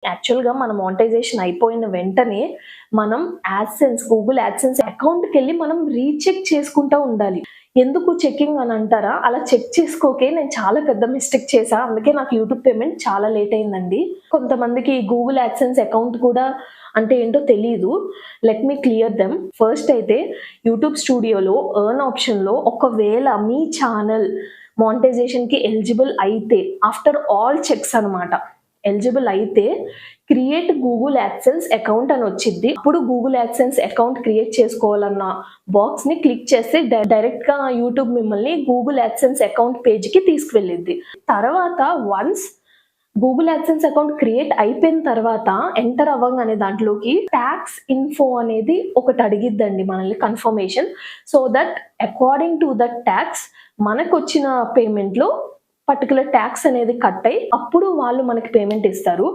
యాక్చువల్‌గా మన మానిటైజేషన్ అయిపోయిన వెంటనే మనం యాడ్‌సెన్స్, గూగుల్ యాడ్‌సెన్స్ అకౌంట్‌కెళ్ళి మనం రీచెక్ చేసుకుంటా ఉండాలి. ఎందుకు చెకింగ్ అని అంటారా? అలా చెక్ చేసుకోకే నేను చాలా పెద్ద మిస్టేక్ చేశా. అందుకే నాకు యూట్యూబ్ పేమెంట్ చాలా లేట్ అయిందండి. కొంతమందికి గూగుల్ యాడ్‌సెన్స్ అకౌంట్ కూడా అంటే ఏంటో తెలీదు. Let me clear them. First అయితే యూట్యూబ్ స్టూడియోలో ఎర్న్ ఆప్షన్‌లో ఒకవేళ మీ ఛానల్ మానిటైజేషన్‌కి ఎలిజిబుల్ అయితే ఆఫ్టర్ ఆల్ చెక్స్ అన్నమాట. ఎలిజిబుల్ అయితే క్రియేట్ గూగుల్ యాడ్‌సెన్స్ అకౌంట్ అని వచ్చిద్ది. అప్పుడు గూగుల్ యాడ్‌సెన్స్ అకౌంట్ క్రియేట్ చేసుకోవాలన్న బాక్స్‌ని క్లిక్ చేస్తే డైరెక్ట్‌గా యూట్యూబ్ మిమ్మల్ని గూగుల్ యాడ్‌సెన్స్ అకౌంట్ పేజ్‌కి తీసుకువెళ్ళిద్ది. తర్వాత once Google AdSense account create అయిపోయిన తర్వాత ఎంటర్ అవ్వంగానే దాంట్లోకి టాక్స్ ఇన్ఫో అనేది ఒకటి అడిగిద్దండి మనల్ని confirmation. So that according to that talks మనకొచ్చిన పేమెంట్‌లో పర్టిక్యులర్ టాక్స్ అనేది కట్ అయ్యి అప్పుడు వాళ్ళు మనకి పేమెంట్ ఇస్తారు.